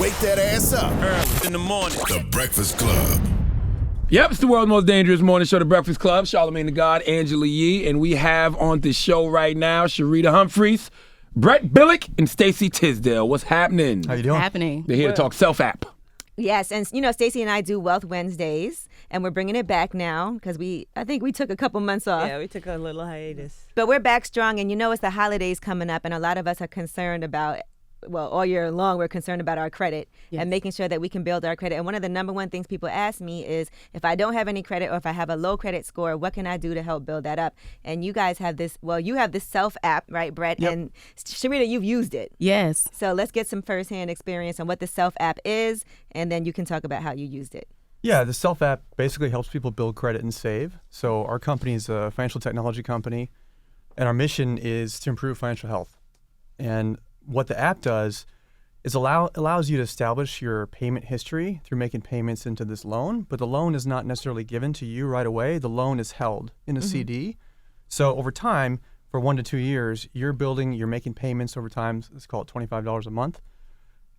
Wake that ass up. Early in the morning. The Breakfast Club. Yep, it's the world's most dangerous morning show, The Breakfast Club. Charlamagne the God, Angela Yee, and we have on the show right now Sharita Humphreys, Brett Billick, and Stacey Tisdale. What's happening? How you doing? Happening. They're here to talk self-app. Yes, and Stacey and I do Wealth Wednesdays, and we're bringing it back now because I think we took a couple months off. Yeah, we took a little hiatus. But we're back strong, and it's the holidays coming up, and a lot of us are concerned about, all year long, we're concerned about our credit and making sure that we can build our credit. And one of the number one things people ask me is, if I don't have any credit or if I have a low credit score, what can I do to help build that up? And you guys have this, you have this self-app, right, Brett? Yep. And Sharita, you've used it. Yes. So let's get some firsthand experience on what the self-app is, and then you can talk about how you used it. Yeah, the Self app basically helps people build credit and save. So our company is a financial technology company, and our mission is to improve financial health. And what the app does is allows you to establish your payment history through making payments into this loan, but the loan is not necessarily given to you right away. The loan is held in a CD. So over time, for 1 to 2 years, you're making payments over time. Let's call it $25 a month.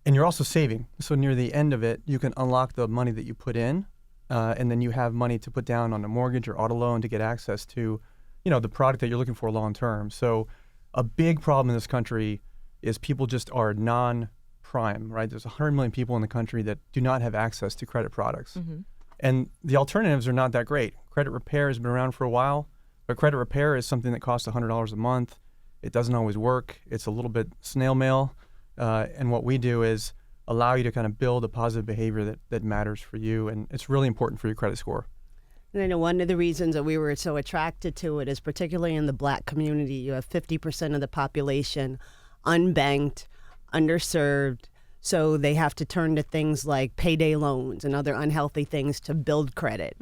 And you're also saving. So near the end of it, you can unlock the money that you put in, and then you have money to put down on a mortgage or auto loan to get access to, the product that you're looking for long term. So a big problem in this country is people just are non-prime, right? There's 100 million people in the country that do not have access to credit products. And the alternatives are not that great. Credit repair has been around for a while, but credit repair is something that costs $100 a month. It doesn't always work. It's a little bit snail mail. And what we do is allow you to kind of build a positive behavior that matters for you. And it's really important for your credit score. And I know one of the reasons that we were so attracted to it is particularly in the Black community. You have 50% of the population unbanked, underserved, so they have to turn to things like payday loans and other unhealthy things to build credit.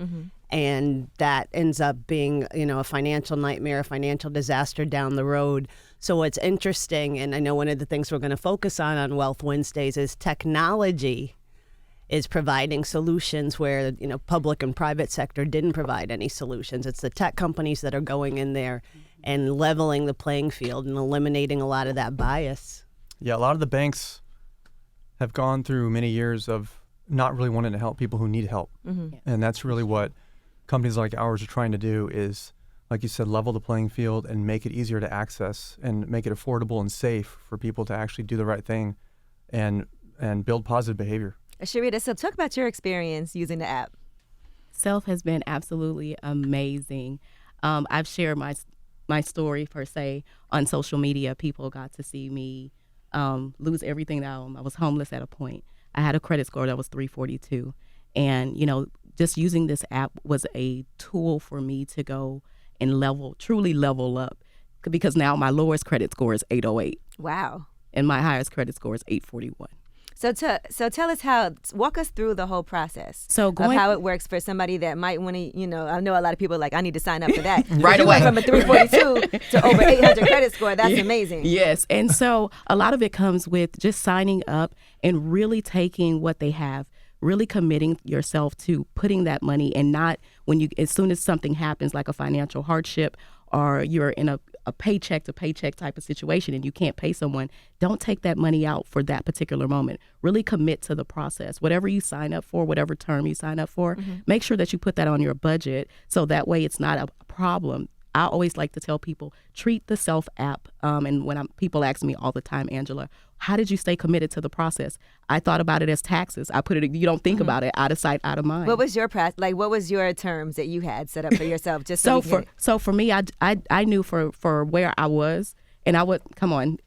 And that ends up being, a financial nightmare, a financial disaster down the road. So what's interesting, and I know one of the things we're going to focus on Wealth Wednesdays, is technology is providing solutions where, public and private sector didn't provide any solutions. It's the tech companies that are going in there and leveling the playing field and eliminating a lot of that bias. Yeah, a lot of the banks have gone through many years of not really wanting to help people who need help. And that's really what companies like ours are trying to do is, like you said, level the playing field and make it easier to access and make it affordable and safe for people to actually do the right thing and build positive behavior. Sharita, so talk about your experience using the app. Self has been absolutely amazing. I've shared my story, per se, on social media. People got to see me lose everything that I was homeless at a point. I had a credit score that was 342. And, just using this app was a tool for me to go and truly level up, because now my lowest credit score is 808. Wow. And my highest credit score is 841. So tell us walk us through the whole process of how it works for somebody that might want to, I know a lot of people are like, I need to sign up for that. Right away. From a 342 to over 800 credit score, that's amazing. Yes. And so a lot of it comes with just signing up and really taking what they have, really committing yourself to putting that money, and not as soon as something happens, like a financial hardship, or you're in a paycheck to paycheck type of situation and you can't pay someone, don't take that money out for that particular moment. Really commit to the process. Whatever you sign up for, whatever term you sign up for, make sure that you put that on your budget, so that way it's not a problem. I always like to tell people, treat the Self app. And when people ask me all the time, Angela, how did you stay committed to the process? I thought about it as taxes. You don't think about it, out of sight, out of mind. What was your what was your terms that you had set up for yourself? Just so for me, I knew for where I was, and I would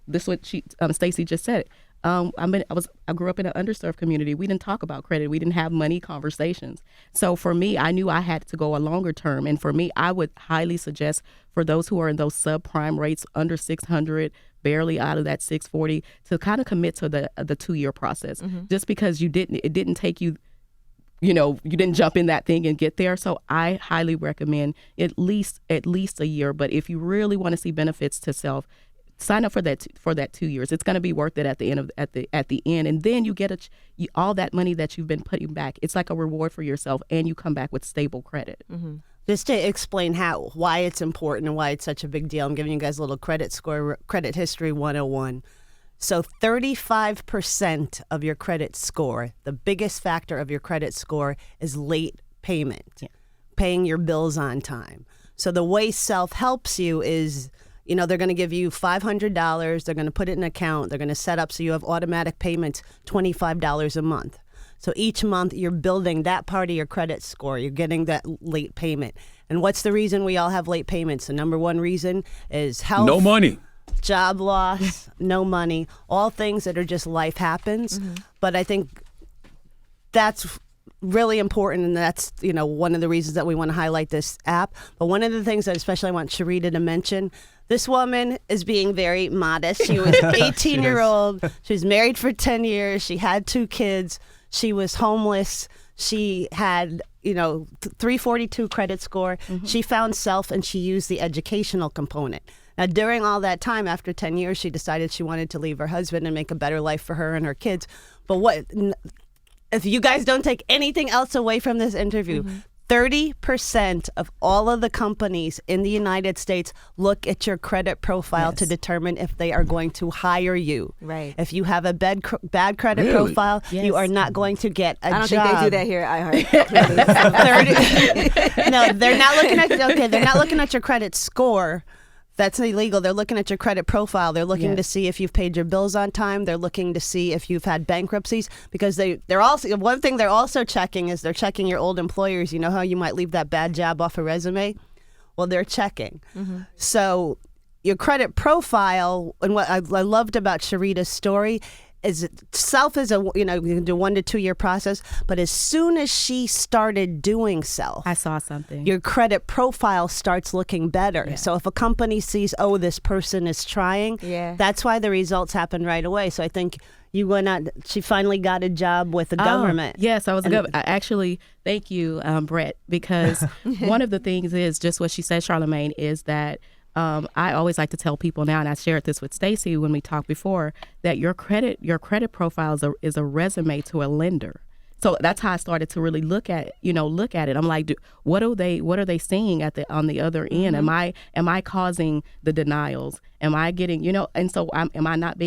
this is what Stacey just said. I grew up in an underserved community. We didn't talk about credit. We didn't have money conversations. So for me, I knew I had to go a longer term. And for me, I would highly suggest for those who are in those subprime rates, under 600, barely out of that 640, to kind of commit to the 2-year process. Just because it didn't take you, you didn't jump in that thing and get there. So I highly recommend at least a year. But if you really want to see benefits to self, sign up for that 2 years. It's going to be worth it at the end, and then you get all that money that you've been putting back. It's like a reward for yourself, and you come back with stable credit. Just to explain why it's important and why it's such a big deal, I'm giving you guys a little credit history 101. So 35% of your credit score, the biggest factor of your credit score is late payment, paying your bills on time. So the way self helps you is, they're going to give you $500. They're going to put it in an account. They're going to set up so you have automatic payments, $25 a month. So each month you're building that part of your credit score. You're getting that late payment. And what's the reason we all have late payments? The number one reason is health. No money. Job loss, no money, all things that are just life happens. But I think that's really important, and that's one of the reasons that we want to highlight this app. But one of the things that especially I want Sharita to mention, this woman is being very modest. She was an 18-year-old. She was married for 10 years. She had 2 kids. She was homeless. She had 342 credit score. She found self, and she used the educational component. Now, during all that time, after 10 years, she decided she wanted to leave her husband and make a better life for her and her kids. But if you guys don't take anything else away from this interview, 30% of all of the companies in the United States look at your credit profile to determine if they are going to hire you. Right. If you have a bad credit profile, you are not going to get a job. I don't think they do that here at iHeart. No, they're not looking at. Okay, they're not looking at your credit score. That's illegal. They're looking at your credit profile. They're looking to see if you've paid your bills on time. They're looking to see if you've had bankruptcies, because they're also, one thing they're also checking is they're checking your old employers. You know how you might leave that bad job off a resume? Well, they're checking. So your credit profile, and what I loved about Sharita's story is self is you can do 1 to 2 year process, but as soon as she started doing self, I saw something. Your credit profile starts looking better. So if a company sees, oh, this person is trying, that's why the results happen right away. So I think she finally got a job with the government. Yes, I was actually, thank you, Brett, because one of the things is just what she said, Charlamagne, is that I always like to tell people now, and I shared this with Stacey when we talked before, that your credit profile is a resume to a lender. So that's how I started to really look at it. I'm like, what are they seeing on the other end? Am I causing the denials? Am I getting, and so am I not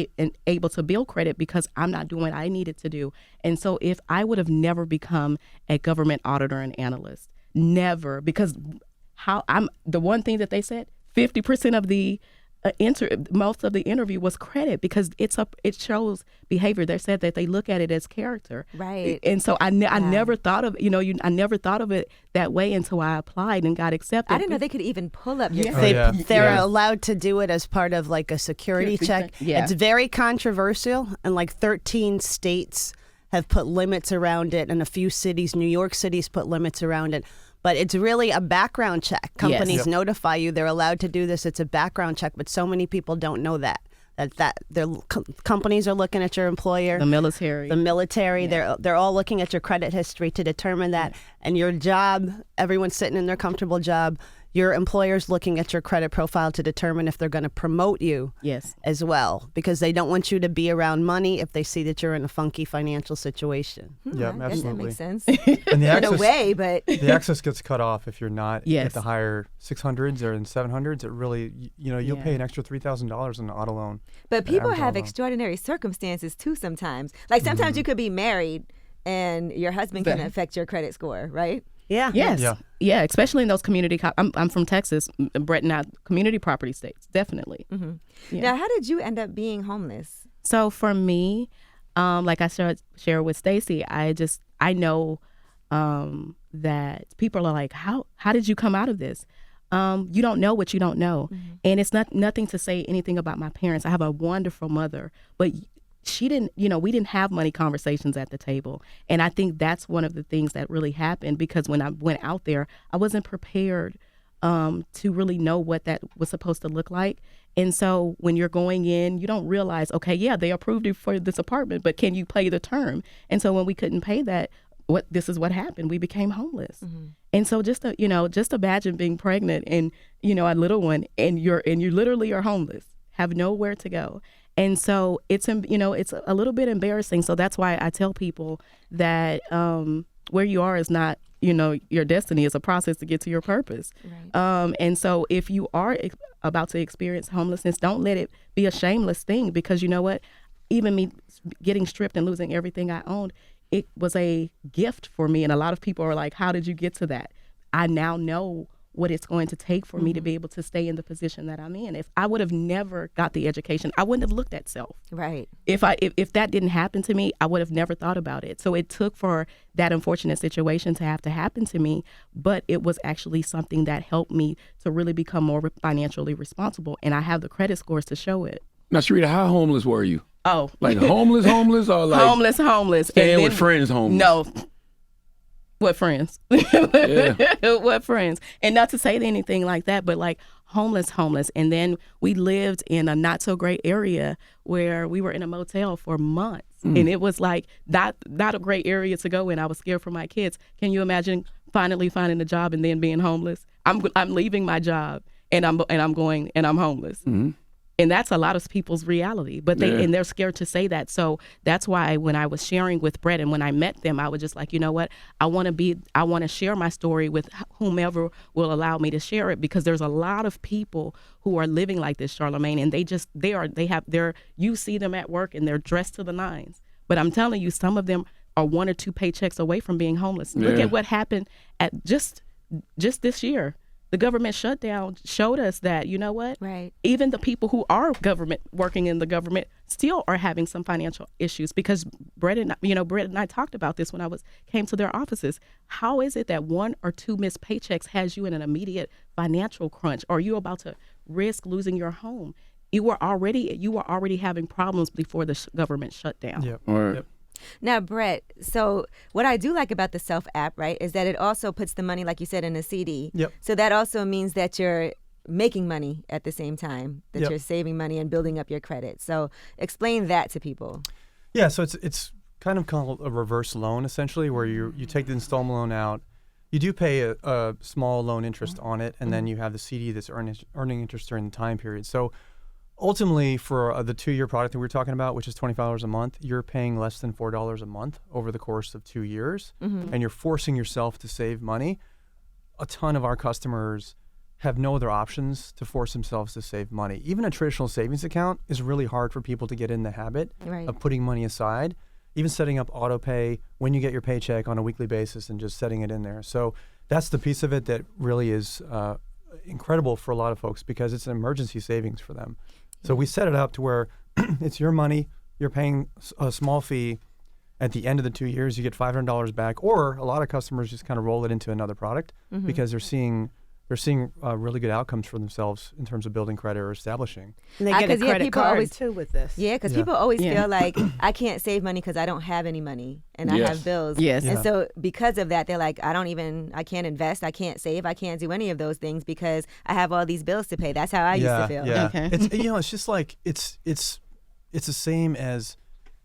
able to build credit because I'm not doing what I needed to do? And so if I would have never become a government auditor and analyst, never, because the one thing that they said, 50% of the most of the interview was credit, because it shows behavior. They said that they look at it as character, right? And so I never thought of I never thought of it that way until I applied and got accepted. I didn't know they could even pull up your credit. They're allowed to do it as part of like a security check. It's very controversial, and like 13 states have put limits around it, and a few cities, New York City's put limits around it. But it's really a background check. Companies notify you they're allowed to do this. It's a background check, but so many people don't know that companies are looking at your employer, the military. They're all looking at your credit history to determine that. And your job, everyone's sitting in their comfortable job. Your employer's looking at your credit profile to determine if they're going to promote you as well, because they don't want you to be around money if they see that you're in a funky financial situation. Yeah, I guess that absolutely. makes sense. And the access, in a way, but the access gets cut off if you're not at the higher 600s or in 700s. It really, you'll pay an extra $3,000 in an auto loan. But people have extraordinary circumstances too sometimes. Like sometimes you could be married and your husband can affect your credit score, right? Yeah. Yes. Yeah. Especially in those community. I'm from Texas, Brett and I, community property states, definitely. Now, how did you end up being homeless? So for me, like I shared with Stacey, I know that people are like, how did you come out of this? You don't know what you don't know, and it's nothing to say anything about my parents. I have a wonderful mother, but she didn't, we didn't have money conversations at the table. And I think that's one of the things that really happened, because when I went out there, I wasn't prepared to really know what that was supposed to look like. And so when you're going in, you don't realize, okay, they approved you for this apartment, but can you pay the term? And so when we couldn't pay that, this is what happened. We became homeless. And so just imagine being pregnant and, a little one, and you literally are homeless, have nowhere to go. And so it's a little bit embarrassing. So that's why I tell people that where you are is not, your destiny. Is a process to get to your purpose. Right. And so if you are about to experience homelessness, don't let it be a shameless thing, because you know what? even me getting stripped and losing everything I owned, it was a gift for me. And a lot of people are like, how did you get to that? I now know what it's going to take for me to be able to stay in the position that I'm in. If I would have never got the education, I wouldn't have looked at self. Right. If that didn't happen to me, I would have never thought about it. So it took for that unfortunate situation to happen to me, but it was actually something that helped me to really become more financially responsible. And I have the credit scores to show it. Now, Sharita, how homeless were you? Oh. Like homeless or like homeless. staying And with then- friends homeless? No. What friends? Yeah. What friends? And not to say anything like that, but like homeless. And then we lived in a not so great area where we were in a motel for months. And it was like not a great area to go in. I was scared for my kids. Can you imagine finally finding a job and then being homeless? I'm leaving my job and I'm homeless. Mm-hmm. And that's a lot of people's reality, but they're scared to say that. So that's why when I was sharing with Brett and when I met them, I was just like, you know what? I want to share my story with whomever will allow me to share it, because there's a lot of people who are living like this, Charlamagne, and you see them at work and they're dressed to the nines. But I'm telling you, some of them are 1 or 2 paychecks away from being homeless. Look at what happened at just this year. The government shutdown showed us that, you know what? Right. Even the people who are working in the government still are having some financial issues, because Brett and I talked about this when came to their offices. How is it that 1 or 2 missed paychecks has you in an immediate financial crunch? Or are you about to risk losing your home? You were already having problems before the government shutdown. Yep. All right. Yep. Now, Brett, so what I do like about the Self app, right, is that it also puts the money, like you said, in a CD. Yep. So that also means that you're making money at the same time, that Yep. you're saving money and building up your credit. So explain that to people. Yeah, so it's kind of called a reverse loan, essentially, where you take the installment loan out. You do pay a small loan interest on it, and then you have the CD that's earning interest during the time period. So ultimately, for the 2-year product that we were talking about, which is $20 a month, you're paying less than $4 a month over the course of 2 years, and you're forcing yourself to save money. A ton of our customers have no other options to force themselves to save money. Even a traditional savings account is really hard for people to get in the habit of putting money aside, even setting up auto pay when you get your paycheck on a weekly basis and just setting it in there. So that's the piece of it that really is incredible for a lot of folks, because it's an emergency savings for them. So we set it up to where it's your money, you're paying a small fee. At the end of the 2 years, you get $500 back, or a lot of customers just kind of roll it into another product because they're seeing really good outcomes for themselves in terms of building credit or establishing. And they get a 'cause, credit people card always- too with this. Yeah, because people always feel like I can't save money because I don't have any money and I have bills. Yes. And Yeah. so because of that, they're like, I can't invest, I can't save, I can't do any of those things because I have all these bills to pay. That's how I used to feel. Yeah. Okay. It's it's just like it's the same as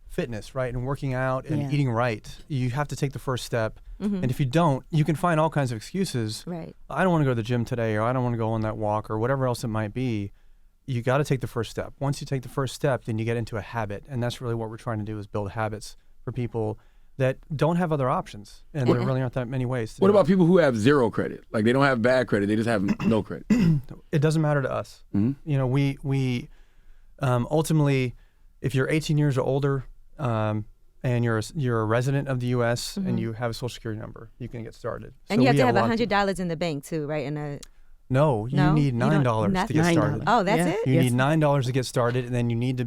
fitness, right? And working out and eating right. You have to take the first step. And if you don't, you can find all kinds of excuses. Right. I don't want to go to the gym today, or I don't want to go on that walk, or whatever else it might be. You got to take the first step. Once you take the first step, then you get into a habit. And that's really what we're trying to do, is build habits for people that don't have other options. And there really aren't that many ways to What do about it. people who have zero credit? Like they don't have bad credit, they just have no credit. It doesn't matter to us. You know, we ultimately, if you're 18 years or older, and you're a resident of the U.S. and you have a Social Security number, you can get started. And So you have we to have a lot of people- $100 in the bank too, right? No, you No? need You don't- $9 to get nothing? started. Oh, that's Yeah. it? You Yes. need $9 to get started, and then you need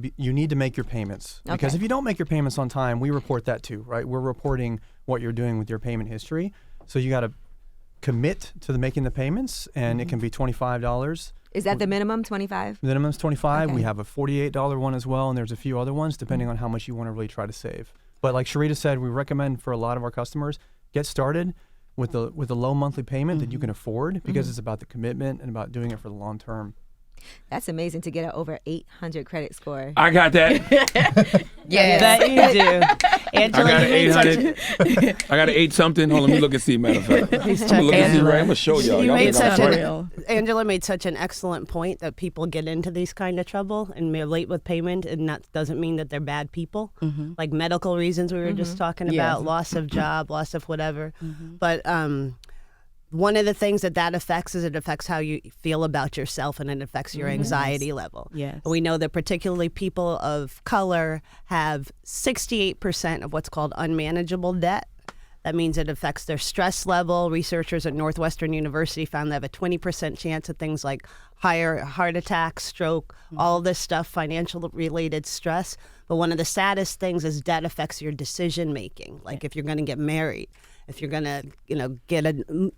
to make your payments. Because Okay. if you don't make your payments on time, we report that too, right? We're reporting what you're doing with your payment history. So you got to commit to making the payments, and it can be $25. Is that the minimum, 25? Minimum's $25. Okay. We have a $48 one as well, and there's a few other ones depending on how much you want to really try to save. But like Sharita said, we recommend for a lot of our customers, get started with a low monthly payment that you can afford, because it's about the commitment and about doing it for the long term. That's amazing to get an over 800 credit score. I got that. Yes. That you do. I Angela, got an you made such 800. I got an 8 something. Hold on, let me look and see. Matter of fact, I'm He's gonna look and see checking. right. I'm gonna show y'all. You Y'all made think I'm such funny. Real. Angela made such an excellent point that people get into these kind of trouble and they're late with payment, and that doesn't mean that they're bad people. Like medical reasons we were just talking Yeah. about, loss of job, loss of whatever. But one of the things that affects is it affects how you feel about yourself, and it affects your anxiety level. Yes. We know that particularly people of color have 68% of what's called unmanageable debt. That means it affects their stress level. Researchers at Northwestern University found they have a 20% chance of things like higher heart attack, stroke, all this stuff, financial related stress. But one of the saddest things is debt affects your decision making. Like if you're going to get married, if you're going to,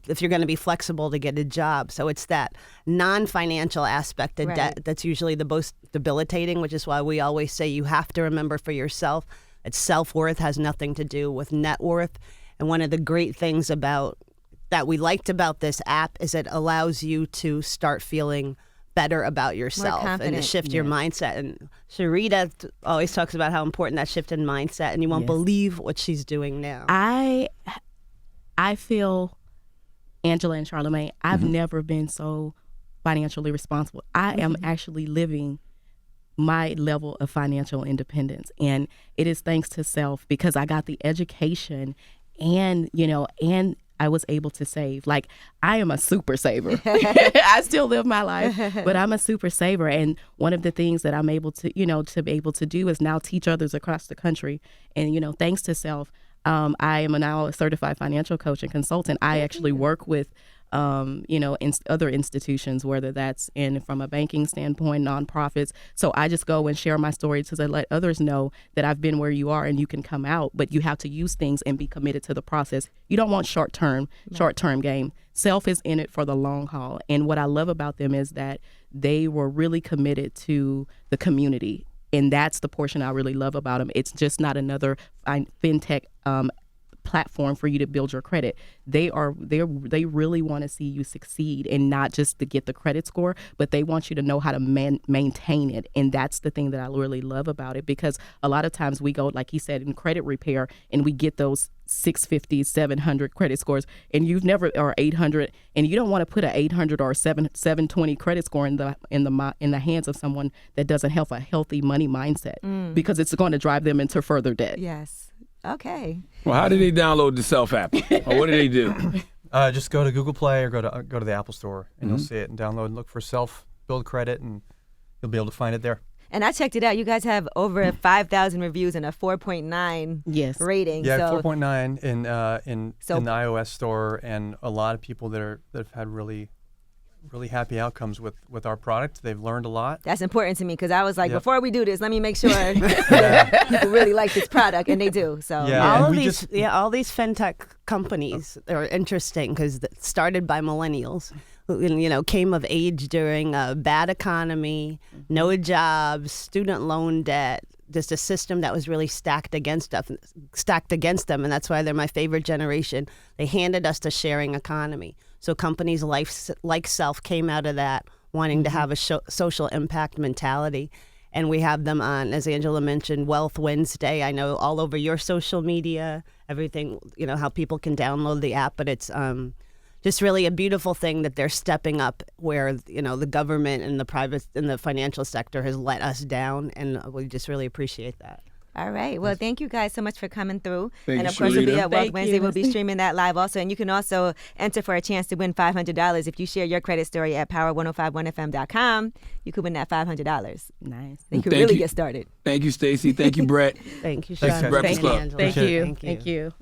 if you're going to be flexible to get a job. So it's that non-financial aspect of debt that's usually the most debilitating, which is why we always say you have to remember for yourself that self-worth has nothing to do with net worth. And one of the great things that we liked about this app is it allows you to start feeling better about yourself and to shift your mindset. And Sharita always talks about how important that shift in mindset, and you won't believe what she's doing now. I feel, Angela and Charlamagne, I've never been so financially responsible. I am actually living my level of financial independence, and it is thanks to self, because I got the education and I was able to save. Like, I am a super saver. I still live my life, but I'm a super saver. And one of the things that I'm able to, to be able to do is now teach others across the country. And, thanks to self, I am now a certified financial coach and consultant. I actually work with, in other institutions, whether that's from a banking standpoint, nonprofits. So I just go and share my story to let others know that I've been where you are and you can come out, but you have to use things and be committed to the process. You don't want short-term game. Self is in it for the long haul. And what I love about them is that they were really committed to the community. And that's the portion I really love about them. It's just not another fintech platform for you to build your credit. They really want to see you succeed, and not just to get the credit score, but they want you to know how to maintain it. And that's the thing that I really love about it, because a lot of times we go, like he said, in credit repair, and we get those 650, 700 credit scores, and you've never, or 800, and you don't want to put an 800 or 720 credit score in the hands of someone that doesn't have a healthy money mindset, because it's going to drive them into further debt. Yes. Okay. Well, how did they download the Self app? Or what do they do? Just go to Google Play or go to the Apple Store, and you'll see it and download and look for Self Build Credit, and you'll be able to find it there. And I checked it out. You guys have over 5,000 reviews and a 4.9 rating. Yeah, 4.9 in the iOS store, and a lot of people that have had really happy outcomes with our product. They've learned a lot. That's important to me, because I was like, before we do this, let me make sure that people really like this product, and they do. So all these fintech companies are interesting because started by millennials who came of age during a bad economy, no jobs, student loan debt, just a system that was really stacked against them, and that's why they're my favorite generation. They handed us the sharing economy. So companies like Self came out of that wanting to have a social impact mentality. And we have them on, as Angela mentioned, Wealth Wednesday. I know all over your social media, everything, how people can download the app, but it's just really a beautiful thing that they're stepping up where, the government and the financial sector has let us down. And we just really appreciate that. All right. Well, thank you guys so much for coming through. Thank and you, of course, we'll be Sharita. at Wealth Wednesday. We'll be streaming that live also. And you can also enter for a chance to win $500 if you share your credit story at power1051fm.com. You could win that $500. Nice. You could really get started. Thank you, Stacey. Thank you, Brett. Thank you, Thanks, Sean. Breakfast Club. Angela. Thank you. Thank you. Thank you.